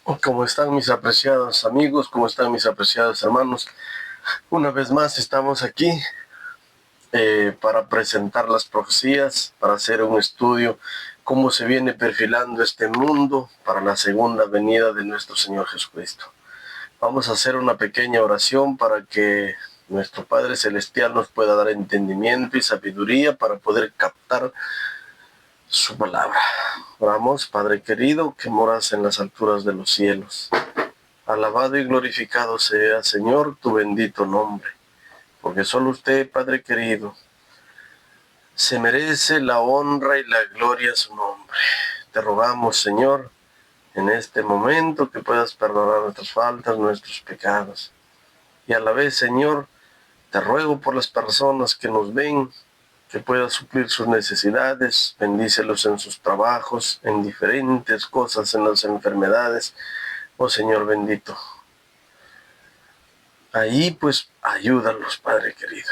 ¿Cómo están mis apreciados amigos? ¿Cómo están mis apreciados hermanos? Una vez más estamos aquí para presentar las profecías, para hacer un estudio, cómo se viene perfilando este mundo para la segunda venida de nuestro Señor Jesucristo. Vamos a hacer una pequeña oración para que nuestro Padre Celestial nos pueda dar entendimiento y sabiduría para poder captar su palabra. Oramos, Padre querido, que moras en las alturas de los cielos. Alabado y glorificado sea, Señor, tu bendito nombre, porque solo usted, Padre querido, se merece la honra y la gloria a su nombre. Te rogamos, Señor, en este momento que puedas perdonar nuestras faltas, nuestros pecados. Y a la vez, Señor, te ruego por las personas que nos ven, que puedas suplir sus necesidades, bendícelos en sus trabajos, en diferentes cosas, en las enfermedades. Oh Señor bendito, ahí pues ayúdalos, Padre querido.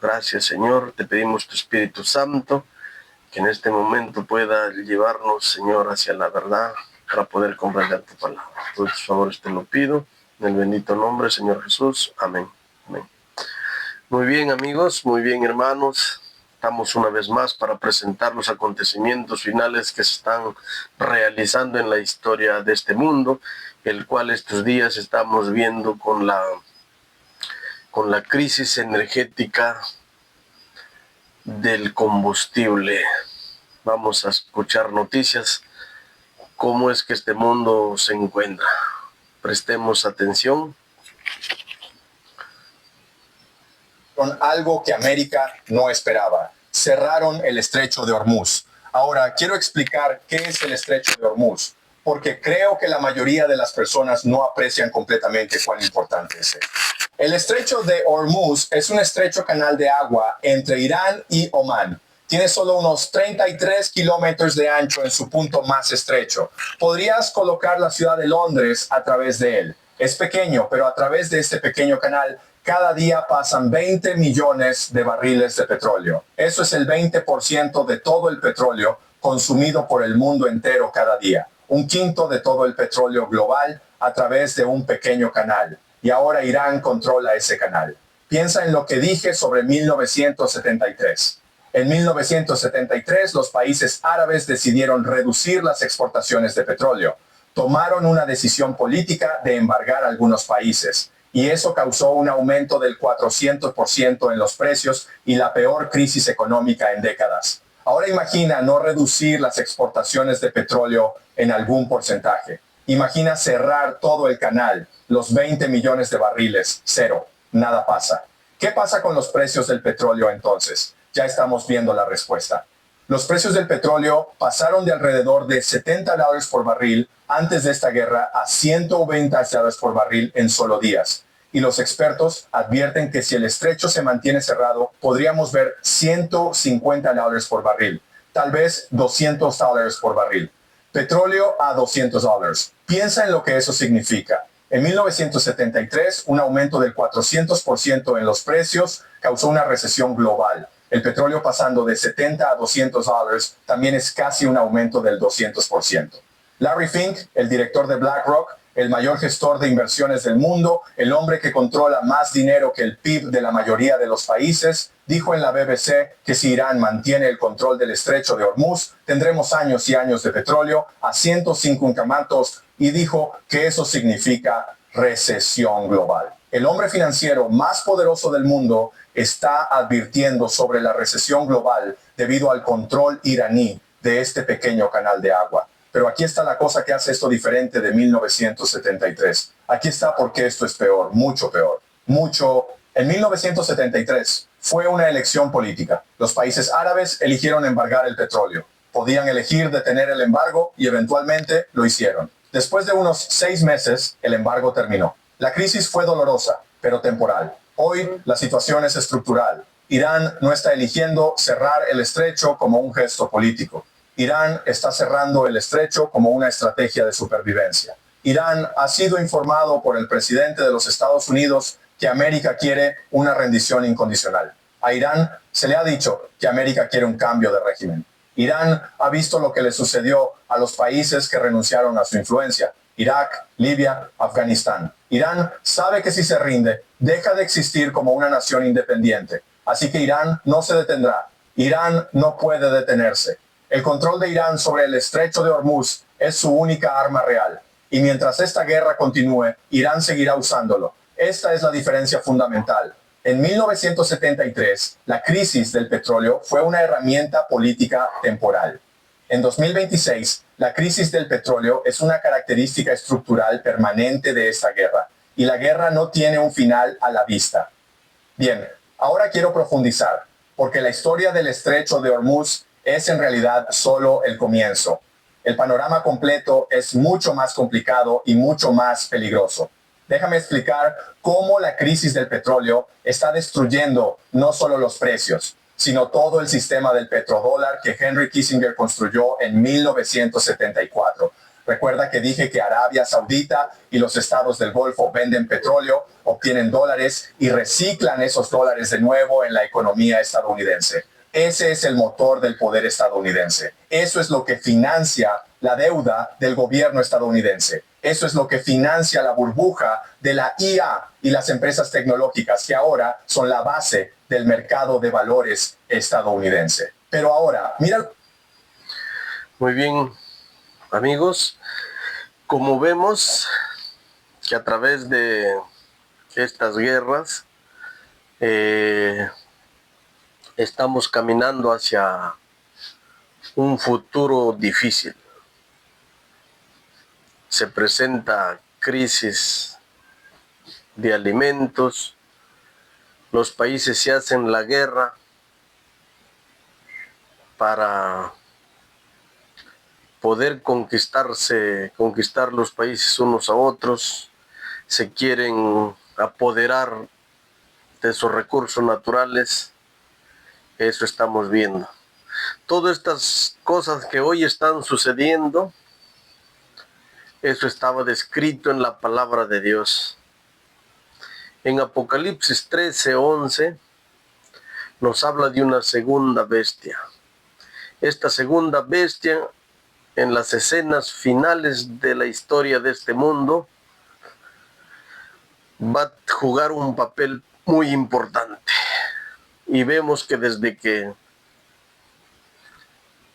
Gracias, Señor, te pedimos tu Espíritu Santo, que en este momento pueda llevarnos, Señor, hacia la verdad, para poder comprender tu palabra. Por tus favores te lo pido, en el bendito nombre, Señor Jesús. Amén. Amén. Muy bien, amigos, muy bien, hermanos. Estamos una vez más para presentar los acontecimientos finales que se están realizando en la historia de este mundo, el cual estos días estamos viendo con la crisis energética del combustible. Vamos a escuchar noticias, cómo es que este mundo se encuentra. Prestemos atención. Con algo que América no esperaba. Cerraron el estrecho de Hormuz. Ahora, quiero explicar qué es el estrecho de Hormuz, porque creo que la mayoría de las personas no aprecian completamente cuán importante es. El estrecho de Hormuz es un estrecho canal de agua entre Irán y Omán. Tiene solo unos 33 kilómetros de ancho en su punto más estrecho. Podrías colocar la ciudad de Londres a través de él. Es pequeño, pero a través de este pequeño canal cada día pasan 20 millones de barriles de petróleo. Eso es el 20% de todo el petróleo consumido por el mundo entero cada día. Un quinto de todo el petróleo global a través de un pequeño canal. Y ahora Irán controla ese canal. Piensa en lo que dije sobre 1973. En 1973, los países árabes decidieron reducir las exportaciones de petróleo. Tomaron una decisión política de embargar algunos países. Y eso causó un aumento del 400% en los precios y la peor crisis económica en décadas. Ahora imagina no reducir las exportaciones de petróleo en algún porcentaje. Imagina cerrar todo el canal, los 20 millones de barriles, cero, nada pasa. ¿Qué pasa con los precios del petróleo entonces? Ya estamos viendo la respuesta. Los precios del petróleo pasaron de alrededor de $70 por barril antes de esta guerra a $120 por barril en solo días. Y los expertos advierten que si el estrecho se mantiene cerrado, podríamos ver $150 por barril, tal vez $200 por barril. Petróleo a $200. Piensa en lo que eso significa. En 1973, un aumento del 400% en los precios causó una recesión global. El petróleo pasando de $70 a $200 también es casi un aumento del 200%. Larry Fink, el director de BlackRock, el mayor gestor de inversiones del mundo, el hombre que controla más dinero que el PIB de la mayoría de los países, dijo en la BBC que si Irán mantiene el control del estrecho de Hormuz, tendremos años y años de petróleo a 150 matos y dijo que eso significa recesión global. El hombre financiero más poderoso del mundo está advirtiendo sobre la recesión global debido al control iraní de este pequeño canal de agua. Pero aquí está la cosa que hace esto diferente de 1973. Aquí está por qué esto es peor, mucho peor. En 1973 fue una elección política. Los países árabes eligieron embargar el petróleo. Podían elegir detener el embargo y eventualmente lo hicieron. Después de unos 6 meses, el embargo terminó. La crisis fue dolorosa, pero temporal. Hoy la situación es estructural. Irán no está eligiendo cerrar el estrecho como un gesto político. Irán está cerrando el estrecho como una estrategia de supervivencia. Irán ha sido informado por el presidente de los Estados Unidos que América quiere una rendición incondicional. A Irán se le ha dicho que América quiere un cambio de régimen. Irán ha visto lo que le sucedió a los países que renunciaron a su influencia. Irak, Libia, Afganistán. Irán sabe que si se rinde, deja de existir como una nación independiente. Así que Irán no se detendrá. Irán no puede detenerse. El control de Irán sobre el estrecho de Hormuz es su única arma real. Y mientras esta guerra continúe, Irán seguirá usándolo. Esta es la diferencia fundamental. En 1973, la crisis del petróleo fue una herramienta política temporal. En 2026, la crisis del petróleo es una característica estructural permanente de esta guerra, y la guerra no tiene un final a la vista. Bien, ahora quiero profundizar, porque la historia del estrecho de Hormuz es en realidad solo el comienzo. El panorama completo es mucho más complicado y mucho más peligroso. Déjame explicar cómo la crisis del petróleo está destruyendo no solo los precios, sino todo el sistema del petrodólar que Henry Kissinger construyó en 1974. Recuerda que dije que Arabia Saudita y los estados del Golfo venden petróleo, obtienen dólares y reciclan esos dólares de nuevo en la economía estadounidense. Ese es el motor del poder estadounidense. Eso es lo que financia la deuda del gobierno estadounidense. Eso es lo que financia la burbuja de la IA y las empresas tecnológicas que ahora son la base del mercado de valores estadounidense. Pero ahora, mira. Muy bien, amigos, como vemos que a través de estas guerras estamos caminando hacia un futuro difícil. Se presenta crisis de alimentos, los países se hacen la guerra para poder conquistar los países unos a otros, se quieren apoderar de sus recursos naturales. Eso estamos viendo. Todas estas cosas que hoy están sucediendo, eso estaba descrito en la palabra de Dios. En Apocalipsis 13:11 nos habla de una segunda bestia. Esta segunda bestia, en las escenas finales de la historia de este mundo, va a jugar un papel muy importante. Y vemos que desde que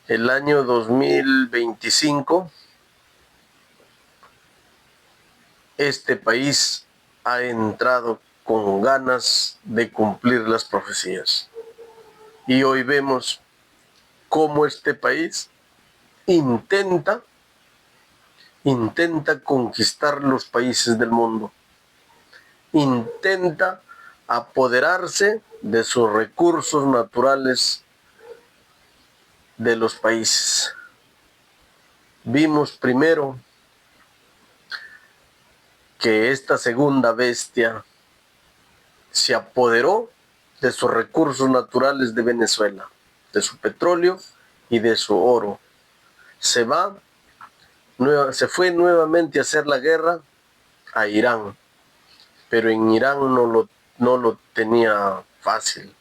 el año 2025, este país ha entrado con ganas de cumplir las profecías. Y hoy vemos cómo este país intenta conquistar los países del mundo. Intenta apoderarse de sus recursos naturales de los países. Vimos primero que esta segunda bestia se apoderó de sus recursos naturales de Venezuela, de su petróleo y de su oro. Se fue nuevamente a hacer la guerra a Irán, pero en Irán no lo tenía fácil.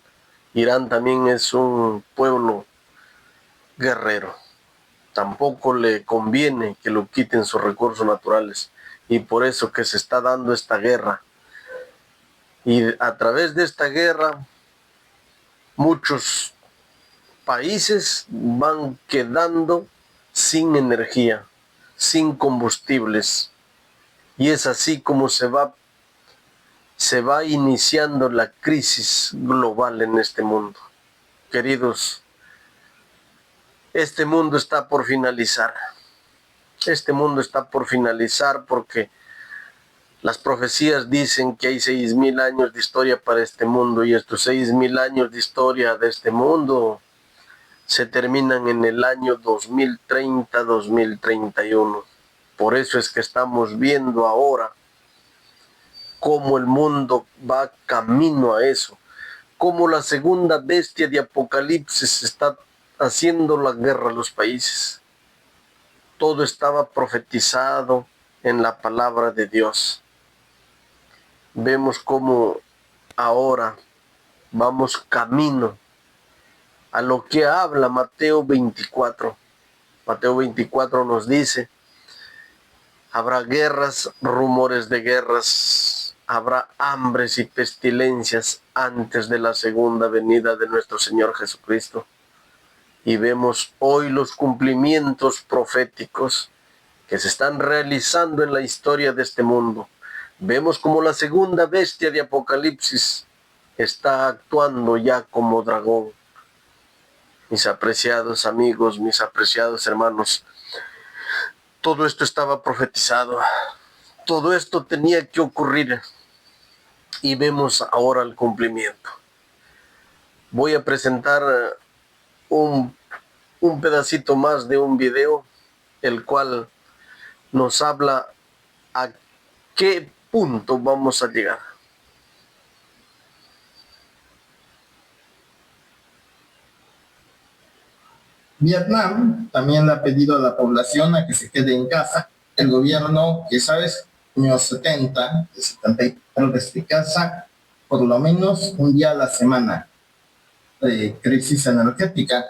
Irán también es un pueblo guerrero. Tampoco le conviene que lo quiten sus recursos naturales, y por eso que se está dando esta guerra. Y a través de esta guerra, muchos países van quedando sin energía, sin combustibles. Y es así como se va iniciando la crisis global en este mundo. Queridos, este mundo está por finalizar. Este mundo está por finalizar porque las profecías dicen que hay 6,000 años de historia para este mundo, y estos 6,000 años de historia de este mundo se terminan en el año 2030, 2031. Por eso es que estamos viendo ahora cómo el mundo va camino a eso, cómo la segunda bestia de Apocalipsis está haciendo la guerra a los países. Todo estaba profetizado en la palabra de Dios. Vemos cómo ahora vamos camino a lo que habla Mateo 24. Mateo 24 nos dice: Habrá guerras, rumores de guerras, habrá hambres y pestilencias antes de la segunda venida de nuestro Señor Jesucristo. Y vemos hoy los cumplimientos proféticos que se están realizando en la historia de este mundo. Vemos como la segunda bestia de Apocalipsis está actuando ya como dragón. Mis apreciados amigos, mis apreciados hermanos, todo esto estaba profetizado, todo esto tenía que ocurrir y vemos ahora el cumplimiento. Voy a presentar un pedacito más de un video, el cual nos habla a qué punto vamos a llegar. Vietnam también le ha pedido a la población a que se quede en casa. El gobierno, que sabes, años 70, 73 desde casa, por lo menos un día a la semana de crisis energética.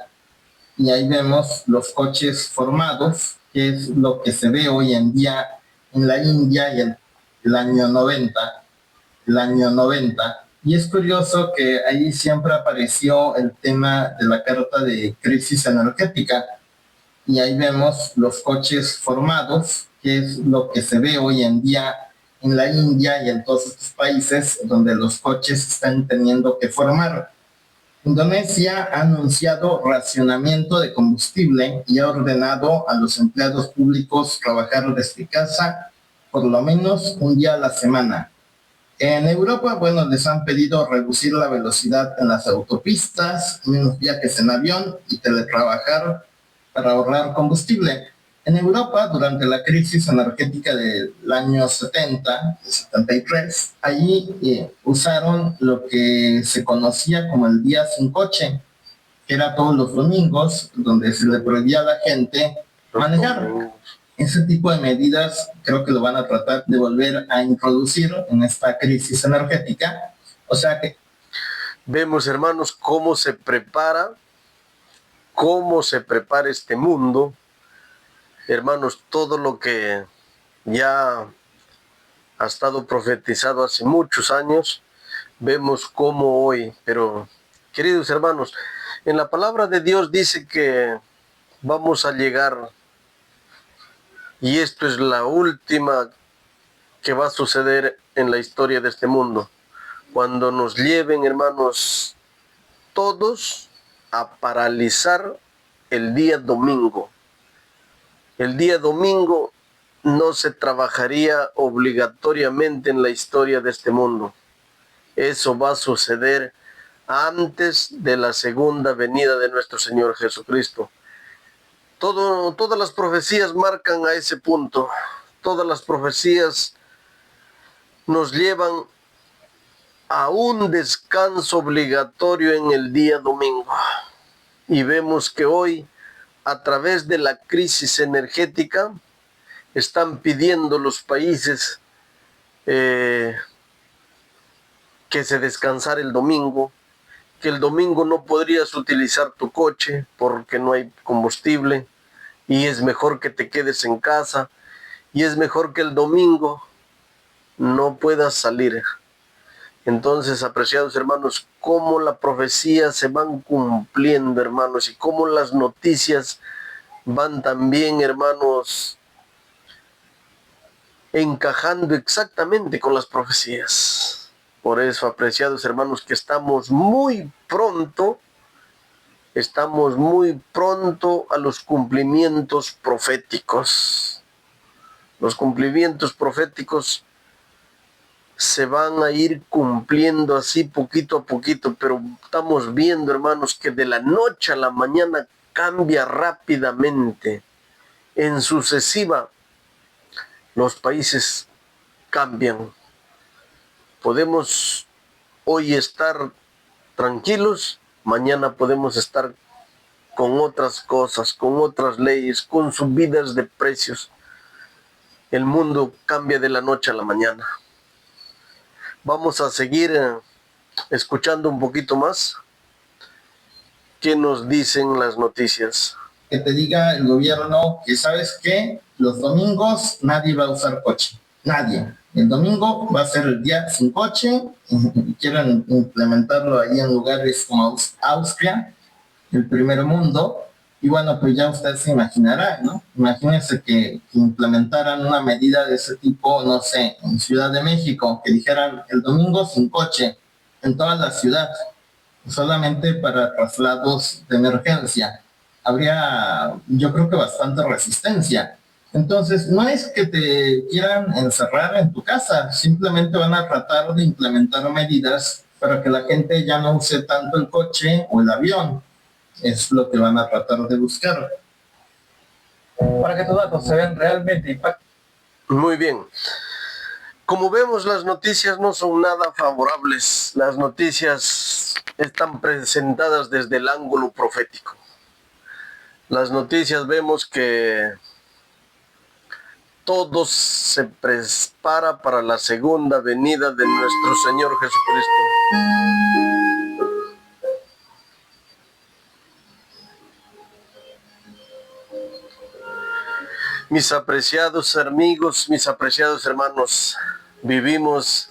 Y ahí vemos los coches formados, que es lo que se ve hoy en día en la India y el año 90. Y es curioso que ahí siempre apareció el tema de la carta de crisis energética. Y ahí vemos los coches formados, que es lo que se ve hoy en día en la India y en todos estos países donde los coches están teniendo que formar. Indonesia ha anunciado racionamiento de combustible y ha ordenado a los empleados públicos trabajar desde casa por lo menos un día a la semana. En Europa, bueno, les han pedido reducir la velocidad en las autopistas, menos viajes en avión y teletrabajar para ahorrar combustible. En Europa, durante la crisis energética del año 70, 73, allí usaron lo que se conocía como el día sin coche, que era todos los domingos, donde se le prohibía a la gente manejar. Ese tipo de medidas creo que lo van a tratar de volver a introducir en esta crisis energética. O sea que vemos, hermanos, cómo se prepara este mundo. Hermanos, todo lo que ya ha estado profetizado hace muchos años, vemos cómo hoy, pero queridos hermanos, en la palabra de Dios dice que vamos a llegar, y esto es la última que va a suceder en la historia de este mundo, cuando nos lleven, hermanos, todos a paralizar el día domingo. El día domingo no se trabajaría obligatoriamente en la historia de este mundo. Eso va a suceder antes de la segunda venida de nuestro Señor Jesucristo. Todas las profecías marcan a ese punto. Todas las profecías nos llevan a un descanso obligatorio en el día domingo. Y vemos que hoy, a través de la crisis energética, están pidiendo los países que se descansara el domingo, que el domingo no podrías utilizar tu coche porque no hay combustible, y es mejor que te quedes en casa, y es mejor que el domingo no puedas salir. Entonces, apreciados hermanos, cómo la profecía se van cumpliendo, hermanos, y cómo las noticias van también, hermanos, encajando exactamente con las profecías. Por eso, apreciados hermanos, que estamos muy pronto a los cumplimientos proféticos. Los cumplimientos proféticos se van a ir cumpliendo así poquito a poquito, pero estamos viendo, hermanos, que de la noche a la mañana cambia rápidamente. En sucesiva, los países cambian. Podemos hoy estar tranquilos, mañana podemos estar con otras cosas, con otras leyes, con subidas de precios. El mundo cambia de la noche a la mañana. Vamos a seguir escuchando un poquito más. ¿Qué nos dicen las noticias? te diga el gobierno que, ¿sabes qué? los domingos nadie va a usar coche, nadie. El domingo va a ser el día sin coche, y quieren implementarlo ahí en lugares como Austria, el primer mundo. Y bueno, pues ya usted se imaginará, ¿no? Imagínense que implementaran una medida de ese tipo, no sé, en Ciudad de México, que dijeran el domingo sin coche en toda la ciudad, solamente para traslados de emergencia. Habría, yo creo que bastante resistencia. Entonces, no es que te quieran encerrar en tu casa, simplemente van a tratar de implementar medidas para que la gente ya no use tanto el coche o el avión. Es lo que van a tratar de buscar. Para que tus datos se vean realmente impactantes. Muy bien. Como vemos, las noticias no son nada favorables. Las noticias están presentadas desde el ángulo profético. Las noticias vemos que todo se prepara para la segunda venida de nuestro Señor Jesucristo. Mis apreciados amigos, mis apreciados hermanos, vivimos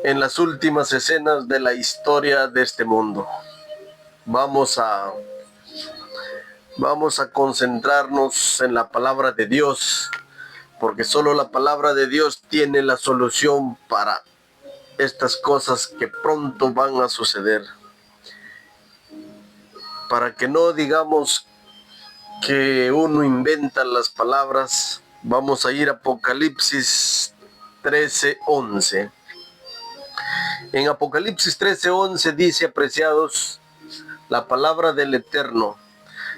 en las últimas escenas de la historia de este mundo. Vamos a concentrarnos en la palabra de Dios, porque solo la palabra de Dios tiene la solución para estas cosas que pronto van a suceder. Para que no digamos que uno inventa las palabras, vamos a ir a Apocalipsis 13:11. En Apocalipsis 13:11 dice, apreciados, la palabra del Eterno: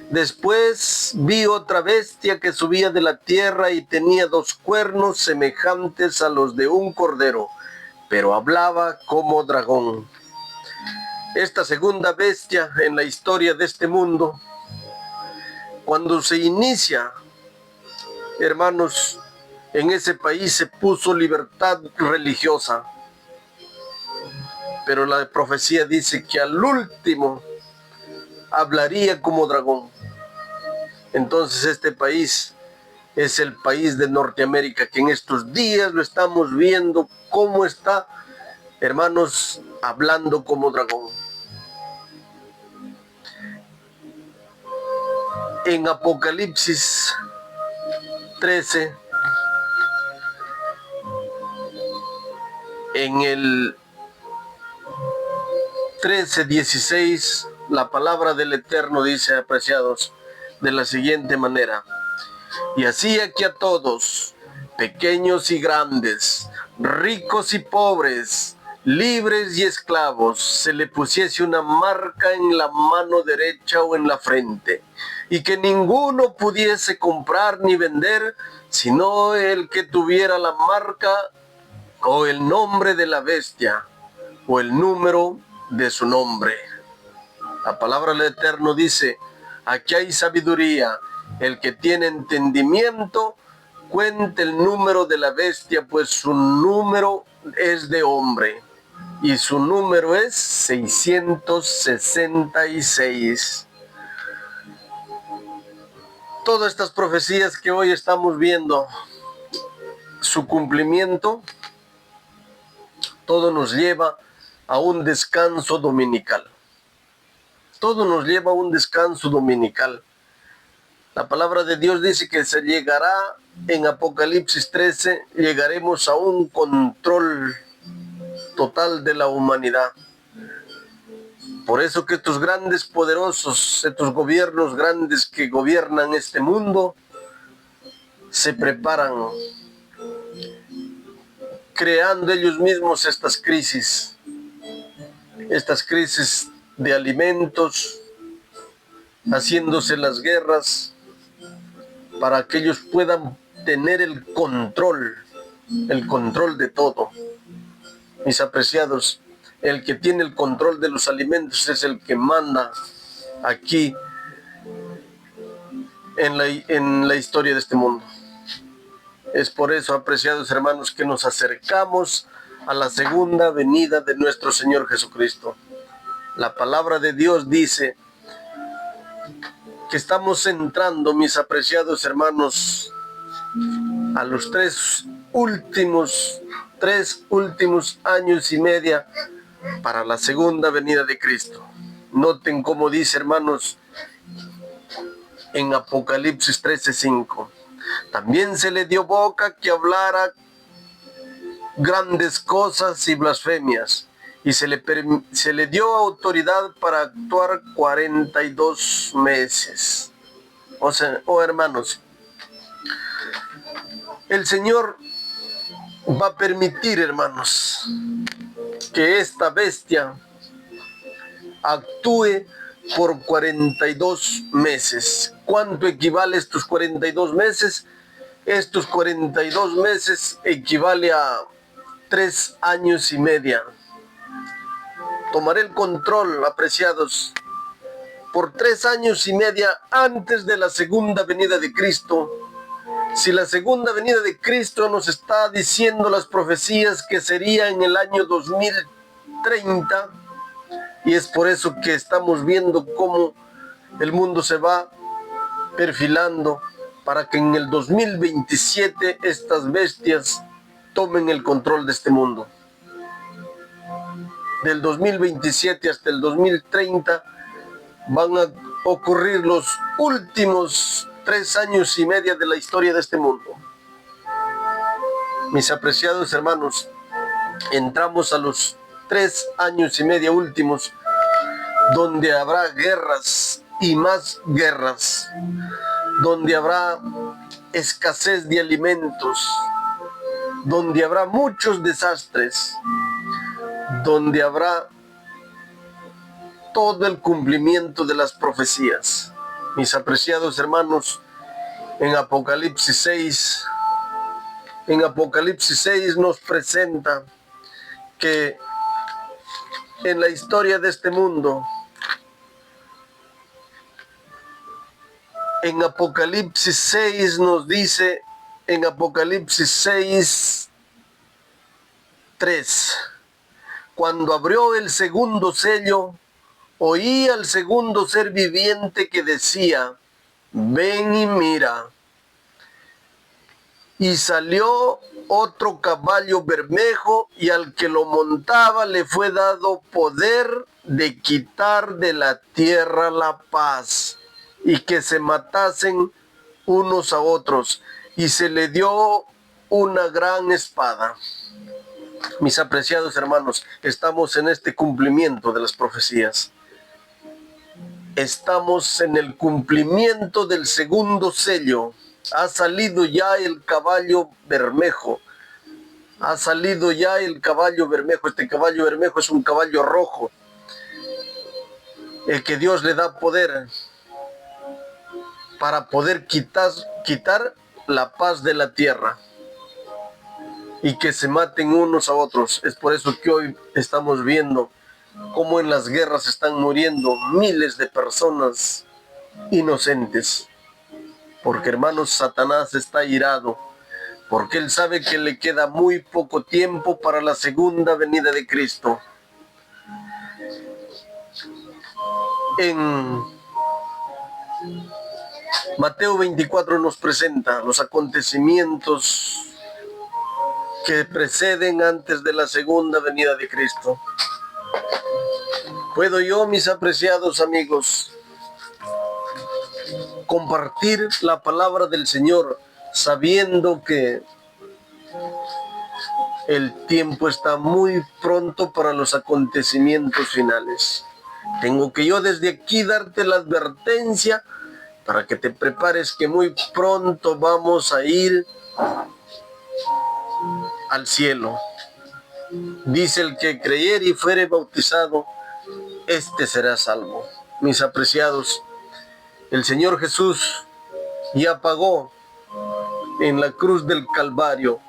después vi otra bestia que subía de la tierra y tenía 2 cuernos semejantes a los de un cordero, pero hablaba como dragón. Esta segunda bestia en la historia de este mundo, cuando se inicia, hermanos, en ese país se puso libertad religiosa, pero la profecía dice que al último hablaría como dragón. Entonces este país es el país de Norteamérica, que en estos días lo estamos viendo cómo está, hermanos, hablando como dragón. En Apocalipsis 13, en el 13:16, la palabra del Eterno dice, apreciados, de la siguiente manera: y hacía que a todos, pequeños y grandes, ricos y pobres, libres y esclavos, se le pusiese una marca en la mano derecha o en la frente, y que ninguno pudiese comprar ni vender, sino el que tuviera la marca o el nombre de la bestia, o el número de su nombre. La palabra del Eterno dice, aquí hay sabiduría, el que tiene entendimiento, cuente el número de la bestia, pues su número es de hombre, y su número es 666. Todas estas profecías que hoy estamos viendo, su cumplimiento, todo nos lleva a un descanso dominical. Todo nos lleva a un descanso dominical. La palabra de Dios dice que se llegará, en Apocalipsis 13, llegaremos a un control total de la humanidad. Por eso que estos grandes poderosos, estos gobiernos grandes que gobiernan este mundo, se preparan, creando ellos mismos estas crisis de alimentos, haciéndose las guerras, para que ellos puedan tener el control de todo. Mis apreciados, el que tiene el control de los alimentos es el que manda aquí en la historia de este mundo. Es por eso, apreciados hermanos, que nos acercamos a la segunda venida de nuestro Señor Jesucristo. La palabra de Dios dice que estamos entrando, mis apreciados hermanos, a los tres últimos años y medio para la segunda venida de Cristo. Noten cómo dice, hermanos, en Apocalipsis 13:5. También se le dio boca que hablara grandes cosas y blasfemias, y se le dio autoridad para actuar 42 meses. O sea, hermanos, el Señor va a permitir, hermanos, que esta bestia actúe por 42 meses. ¿Cuánto equivale estos 42 meses? Estos 42 meses equivale a 3 años y medio. Tomaré el control, apreciados, por 3 años y medio antes de la segunda venida de Cristo. Si la segunda venida de Cristo nos está diciendo las profecías que sería en el año 2030, y es por eso que estamos viendo cómo el mundo se va perfilando para que en el 2027 estas bestias tomen el control de este mundo. Del 2027 hasta el 2030 van a ocurrir los últimos 3 años y medio de la historia de este mundo. Mis apreciados hermanos, entramos a los 3 años y medio últimos, donde habrá guerras y más guerras, donde habrá escasez de alimentos, donde habrá muchos desastres, donde habrá todo el cumplimiento de las profecías. Mis apreciados hermanos, en Apocalipsis 6 nos presenta que en la historia de este mundo, en Apocalipsis 6 nos dice, en Apocalipsis 6:3, cuando abrió el segundo sello, oí al segundo ser viviente que decía, ven y mira. Y salió otro caballo bermejo, y al que lo montaba le fue dado poder de quitar de la tierra la paz, y que se matasen unos a otros, y se le dio una gran espada. Mis apreciados hermanos, estamos en este cumplimiento de las profecías. Estamos en el cumplimiento del segundo sello. Ha salido ya el caballo bermejo. Ha salido ya el caballo bermejo. Este caballo bermejo es un caballo rojo, el que Dios le da poder para poder quitar la paz de la tierra y que se maten unos a otros. Es por eso que hoy estamos viendo cómo en las guerras están muriendo miles de personas inocentes. Porque, hermanos, Satanás está irado, porque él sabe que le queda muy poco tiempo para la segunda venida de Cristo. En Mateo 24 nos presenta los acontecimientos que preceden antes de la segunda venida de Cristo. ¿Puedo yo, mis apreciados amigos, compartir la palabra del Señor sabiendo que el tiempo está muy pronto para los acontecimientos finales? Tengo que yo desde aquí darte la advertencia para que te prepares, que muy pronto vamos a ir al cielo. Dice, el que creyere y fuere bautizado, este será salvo. Mis apreciados, el Señor Jesús ya pagó en la cruz del Calvario,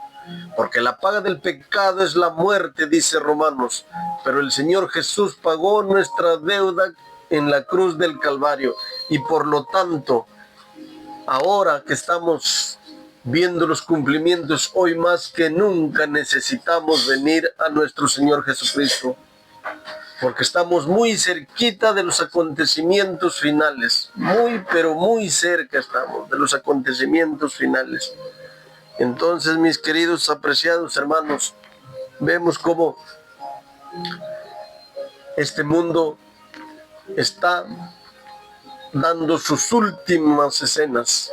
porque la paga del pecado es la muerte, dice Romanos, pero el Señor Jesús pagó nuestra deuda en la cruz del Calvario, y por lo tanto, ahora que estamos viendo los cumplimientos, hoy más que nunca necesitamos venir a nuestro Señor Jesucristo. porque estamos muy cerquita de los acontecimientos finales, muy pero muy cerca estamos de los acontecimientos finales. Entonces, mis queridos apreciados hermanos, vemos cómo este mundo está dando sus últimas escenas.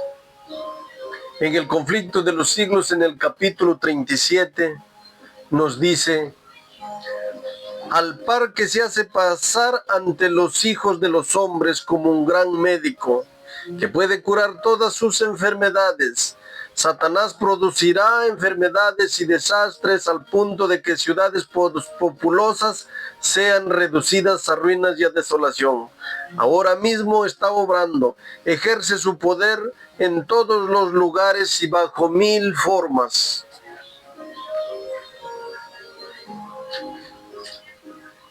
En el conflicto de los siglos, en el capítulo 37, nos dice: al par que se hace pasar ante los hijos de los hombres como un gran médico, que puede curar todas sus enfermedades, Satanás producirá enfermedades y desastres al punto de que ciudades populosas sean reducidas a ruinas y a desolación. Ahora mismo está obrando, ejerce su poder en todos los lugares y bajo 1000 formas.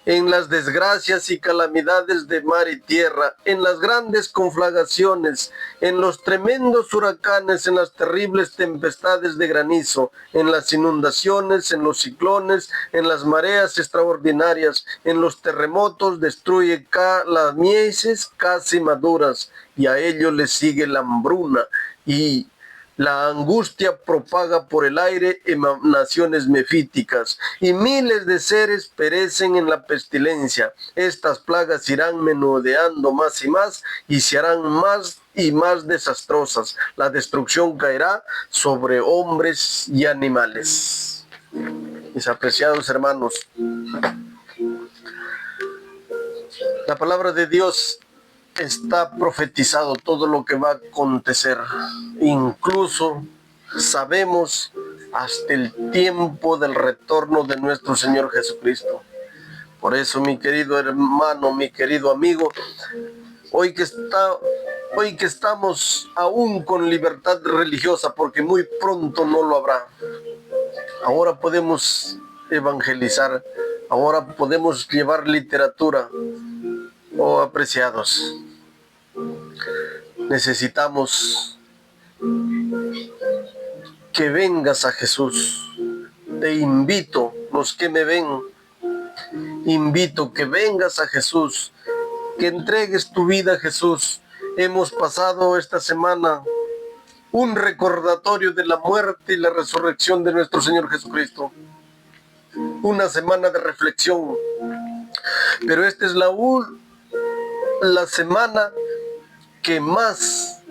En las desgracias y calamidades de mar y tierra, en las grandes conflagraciones, en los tremendos huracanes, en las terribles tempestades de granizo, en las inundaciones, en los ciclones, en las mareas extraordinarias, en los terremotos, destruye las mieses casi maduras, y a ello le sigue la hambruna, y la angustia propaga por el aire emanaciones mefíticas, y miles de seres perecen en la pestilencia. Estas plagas irán menudeando más y se harán más y más desastrosas. La destrucción caerá sobre hombres y animales. Mis apreciados hermanos, la palabra de Dios está profetizado todo lo que va a acontecer. Incluso sabemos hasta el tiempo del retorno de nuestro Señor Jesucristo. Por eso, mi querido hermano, mi querido amigo, hoy que estamos aún con libertad religiosa, porque muy pronto no lo habrá, ahora podemos evangelizar, ahora podemos llevar literatura. Oh, apreciados, necesitamos que vengas a Jesús. Te invito, los que me ven, invito que vengas a Jesús, que entregues tu vida a Jesús. Hemos pasado esta semana un recordatorio de la muerte y la resurrección de nuestro Señor Jesucristo. Una semana de reflexión, pero esta es la semana que más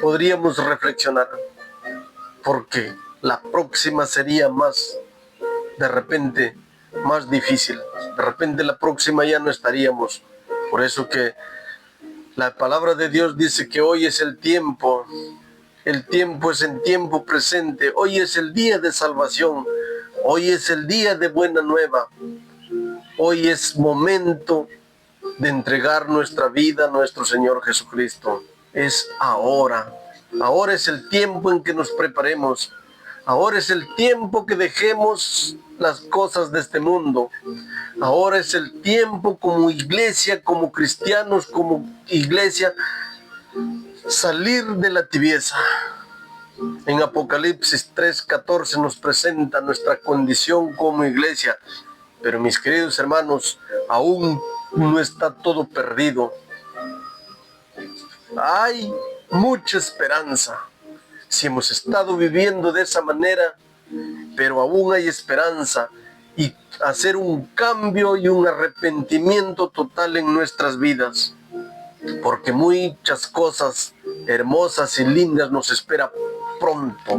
podríamos reflexionar, porque la próxima sería de repente más difícil. De repente la próxima ya no estaríamos. Por eso que la palabra de Dios dice que hoy es el tiempo es en tiempo presente, hoy es el día de salvación, hoy es el día de buena nueva, hoy es momento de entregar nuestra vida a nuestro Señor Jesucristo. Es ahora. Ahora es el tiempo en que nos preparemos. Ahora es el tiempo que dejemos las cosas de este mundo. Ahora es el tiempo como iglesia, como cristianos, como iglesia, salir de la tibieza. En Apocalipsis 3:14 nos presenta nuestra condición como iglesia. Pero mis queridos hermanos, aún no está todo perdido. Hay mucha esperanza. Si hemos estado viviendo de esa manera, pero aún hay esperanza, y hacer un cambio y un arrepentimiento total en nuestras vidas, porque muchas cosas hermosas y lindas nos espera pronto,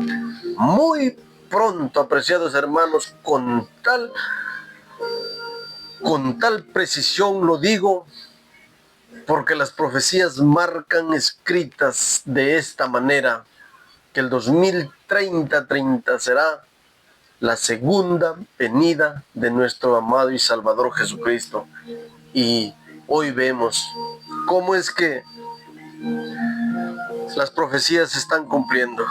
muy pronto, apreciados hermanos. Con tal precisión lo digo, porque las profecías marcan escritas de esta manera, que el 2030 será la segunda venida de nuestro amado y Salvador Jesucristo. Y hoy vemos cómo es que las profecías se están cumpliendo.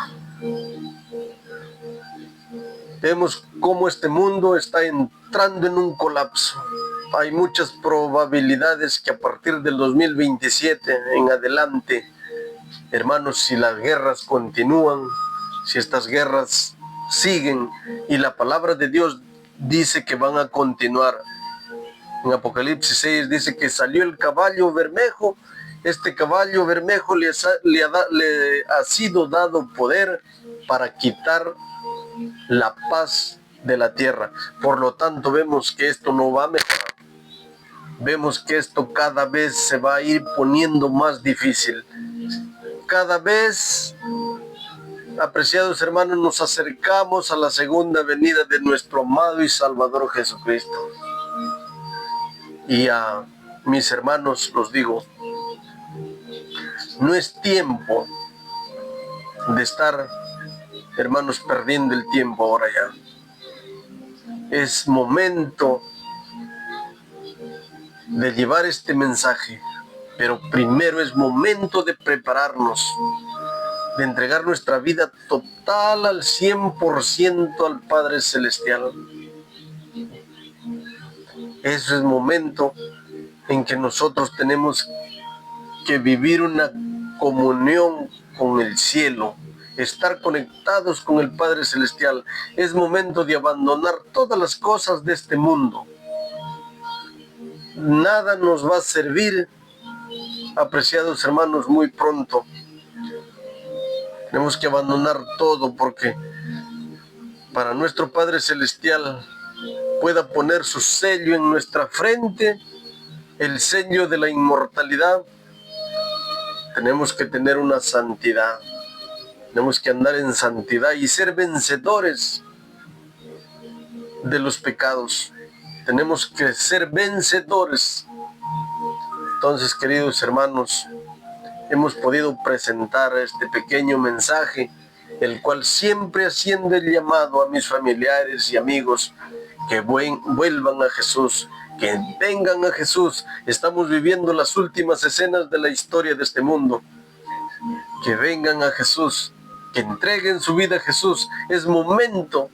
Vemos cómo este mundo está entrando en un colapso. Hay muchas probabilidades que a partir del 2027 en adelante, hermanos, si las guerras continúan, si estas guerras siguen, y la palabra de Dios dice que van a continuar, En Apocalipsis 6 dice que salió el caballo bermejo. Este caballo bermejo le ha sido dado poder para quitar la paz de la tierra. Por lo tanto, vemos que esto no va a mejorar. Vemos que esto cada vez se va a ir poniendo más difícil. Cada vez, apreciados hermanos, nos acercamos a la segunda venida de nuestro amado y Salvador Jesucristo. Y a mis hermanos los digo, no es tiempo de estar, hermanos, perdiendo el tiempo ahora ya. Es momento de llevar este mensaje, pero primero es momento de prepararnos, de entregar nuestra vida total al 100% al Padre Celestial. Ese es el momento en que nosotros tenemos que vivir una comunión con el cielo, estar conectados con el Padre Celestial. Es momento de abandonar todas las cosas de este mundo. Nada nos va a servir, apreciados hermanos, muy pronto. Tenemos que abandonar todo porque para nuestro Padre Celestial pueda poner su sello en nuestra frente, el sello de la inmortalidad. Tenemos que tener una santidad. Tenemos que andar en santidad y ser vencedores de los pecados. Tenemos que ser vencedores. Entonces, queridos hermanos, hemos podido presentar este pequeño mensaje, el cual siempre haciendo el llamado a mis familiares y amigos que vuelvan a Jesús, que vengan a Jesús. Estamos viviendo las últimas escenas de la historia de este mundo. Que vengan a Jesús, que entreguen su vida a Jesús. Es momento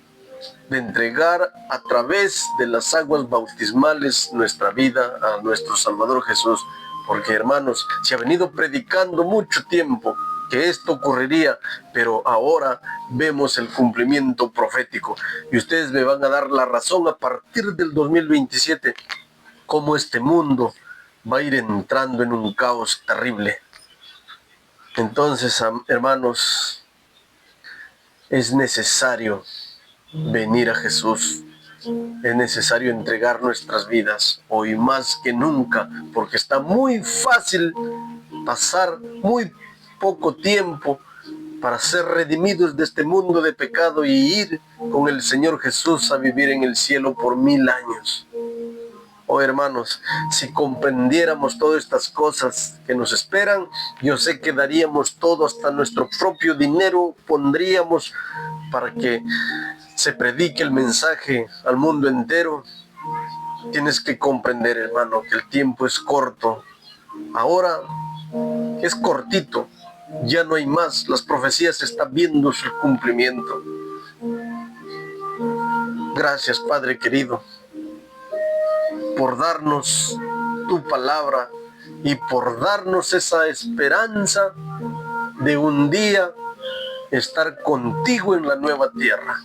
de entregar a través de las aguas bautismales nuestra vida a nuestro Salvador Jesús. Porque, hermanos, se ha venido predicando mucho tiempo que esto ocurriría, pero ahora vemos el cumplimiento profético. Y ustedes me van a dar la razón a partir del 2027, cómo este mundo va a ir entrando en un caos terrible. Entonces, hermanos, es necesario venir a Jesús. Es necesario entregar nuestras vidas hoy más que nunca, porque está muy fácil pasar muy poco tiempo para ser redimidos de este mundo de pecado y ir con el Señor Jesús a vivir en el cielo por 1000 años. Oh hermanos, si comprendiéramos todas estas cosas que nos esperan, yo sé que daríamos todo, hasta nuestro propio dinero pondríamos para que se predique el mensaje al mundo entero. Tienes que comprender, hermano, que el tiempo es corto. Ahora es cortito, ya no hay más. Las profecías están viendo su cumplimiento. Gracias, Padre querido, por darnos tu palabra y por darnos esa esperanza de un día estar contigo en la nueva tierra.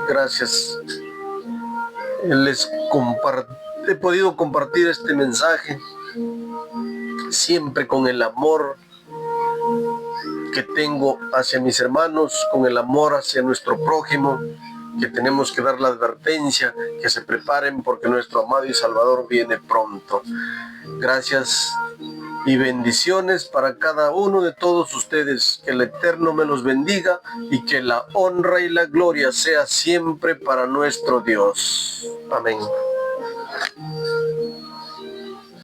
Gracias. He podido compartir este mensaje siempre con el amor que tengo hacia mis hermanos, con el amor hacia nuestro prójimo, que tenemos que dar la advertencia, que se preparen porque nuestro amado y Salvador viene pronto. Gracias y bendiciones para cada uno de todos ustedes. Que el Eterno me los bendiga y que la honra y la gloria sea siempre para nuestro Dios. Amén.